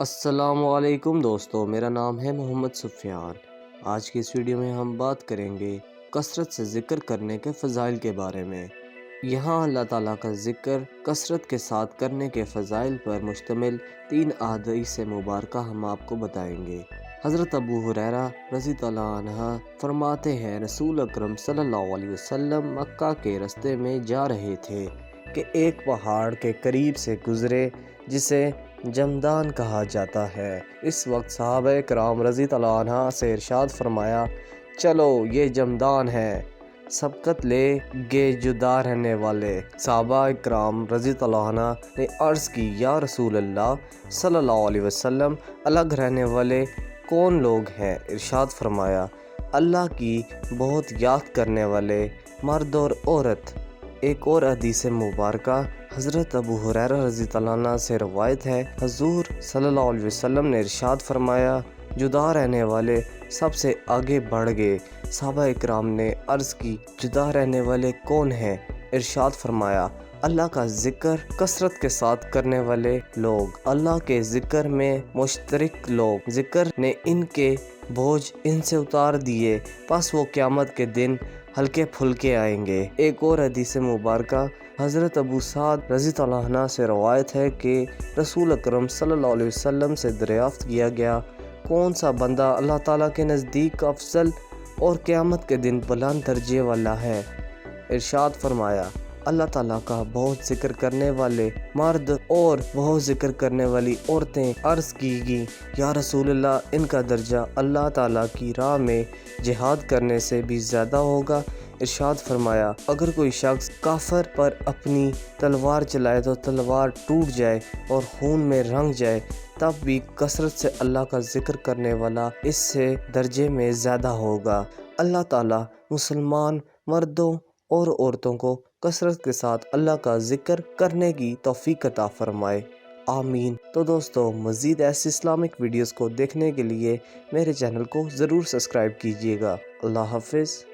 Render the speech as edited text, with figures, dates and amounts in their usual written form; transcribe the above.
السلام علیکم دوستو، میرا نام ہے محمد سفیان۔ آج کی اس ویڈیو میں ہم بات کریں گے کثرت سے ذکر کرنے کے فضائل کے بارے میں۔ یہاں اللہ تعالیٰ کا ذکر کثرت کے ساتھ کرنے کے فضائل پر مشتمل 3 احادیث مبارکہ ہم آپ کو بتائیں گے۔ حضرت ابو ہریرہ رضی اللہ عنہ فرماتے ہیں، رسول اکرم صلی اللہ علیہ وسلم مکہ کے راستے میں جا رہے تھے کہ ایک پہاڑ کے قریب سے گزرے جسے جمدان کہا جاتا ہے۔ اس وقت صحابہ کرام رضی اللہ عنہ سے ارشاد فرمایا، چلو یہ جمدان ہے، سبقت لے گے جدا رہنے والے۔ صحابہ کرام رضی اللہ عنہ نے عرض کی، یا رسول اللہ صلی اللہ علیہ وسلم، الگ رہنے والے کون لوگ ہیں؟ ارشاد فرمایا، اللہ کی بہت یاد کرنے والے مرد اور عورت۔ ایک اور حدیث مبارکہ حضرت ابو ہریرہ رضی اللہ عنہ سے روایت ہے، حضور صلی اللہ علیہ وسلم نے ارشاد فرمایا، جدا رہنے والے سب سے آگے بڑھ گئے۔ صحابہ اکرام نے عرض کی، جدا رہنے والے کون ہیں؟ ارشاد فرمایا، اللہ کا ذکر کثرت کے ساتھ کرنے والے لوگ، اللہ کے ذکر میں مشترک لوگ۔ ذکر نے ان کے بوجھ ان سے اتار دیے، پس وہ قیامت کے دن ہلکے پھلکے آئیں گے۔ ایک اور حدیث مبارکہ حضرت ابو سعد رضی اللہ عنہ سے روایت ہے کہ رسول اکرم صلی اللہ علیہ وسلم سے دریافت کیا گیا، کون سا بندہ اللہ تعالیٰ کے نزدیک افضل اور قیامت کے دن بلند درجے والا ہے؟ ارشاد فرمایا، اللہ تعالیٰ کا بہت ذکر کرنے والے مرد اور بہت ذکر کرنے والی عورتیں۔ عرض کی گئی، یا رسول اللہ، ان کا درجہ اللہ تعالیٰ کی راہ میں جہاد کرنے سے بھی زیادہ ہوگا۔ ارشاد فرمایا، اگر کوئی شخص کافر پر اپنی تلوار چلائے تو تلوار ٹوٹ جائے اور خون میں رنگ جائے، تب بھی کثرت سے اللہ کا ذکر کرنے والا اس سے درجے میں زیادہ ہوگا۔ اللہ تعالیٰ مسلمان مردوں اور عورتوں کو کثرت کے ساتھ اللہ کا ذکر کرنے کی توفیق عطا فرمائے، آمین۔ تو دوستو، مزید ایسی اسلامک ویڈیوز کو دیکھنے کے لیے میرے چینل کو ضرور سبسکرائب کیجیے گا۔ اللہ حافظ۔